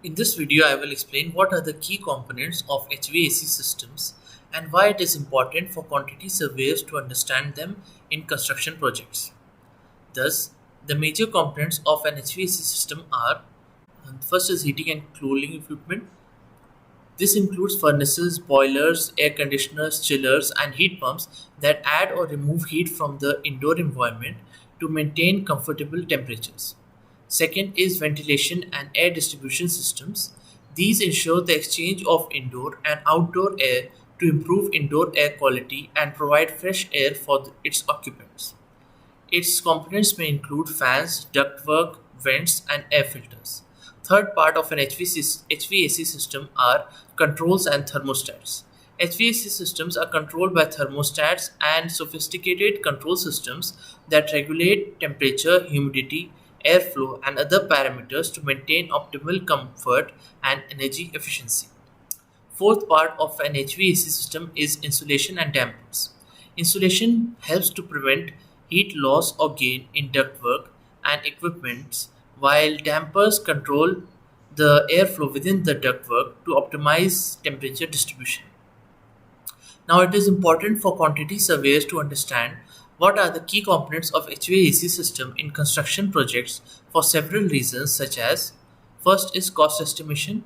In this video, I will explain what are the key components of HVAC systems and why it is important for quantity surveyors to understand them in construction projects. Thus, the major components of an HVAC system are first is heating and cooling equipment. This includes furnaces, boilers, air conditioners, chillers, and heat pumps that add or remove heat from the indoor environment to maintain comfortable temperatures. Second is ventilation and air distribution systems. These ensure the exchange of indoor and outdoor air to improve indoor air quality and provide fresh air for its occupants. Its components may include fans, ductwork, vents, and air filters. Third part of an HVAC system are controls and thermostats. HVAC systems are controlled by thermostats and sophisticated control systems that regulate temperature, humidity, airflow, and other parameters to maintain optimal comfort and energy efficiency. Fourth part of an HVAC system is insulation and dampers. Insulation helps to prevent heat loss or gain in ductwork and equipments, while dampers control the airflow within the ductwork to optimize temperature distribution. Now, it is important for quantity surveyors to understand what are the key components of HVAC system in construction projects for several reasons, such as first is cost estimation.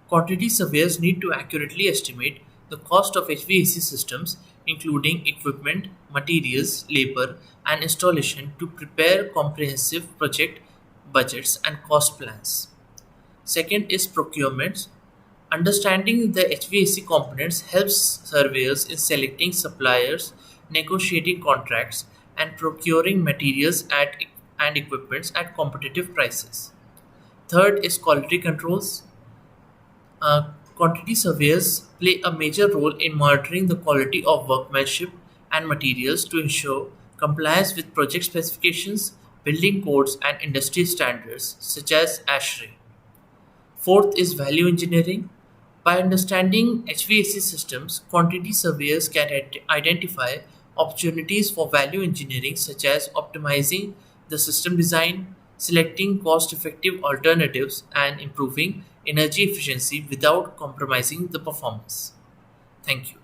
Quantity surveyors need to accurately estimate the cost of HVAC systems, including equipment, materials, labor, and installation, to prepare comprehensive project budgets and cost plans. Second is procurement. Understanding the HVAC components helps surveyors in selecting suppliers, negotiating contracts, and procuring materials and equipments at competitive prices. Third is quality controls. Quantity surveyors play a major role in monitoring the quality of workmanship and materials to ensure compliance with project specifications, building codes, and industry standards such as ASHRAE. Fourth is value engineering. By understanding HVAC systems, quantity surveyors can identify opportunities for value engineering, such as optimizing the system design, selecting cost effective alternatives, and improving energy efficiency without compromising the performance. Thank you.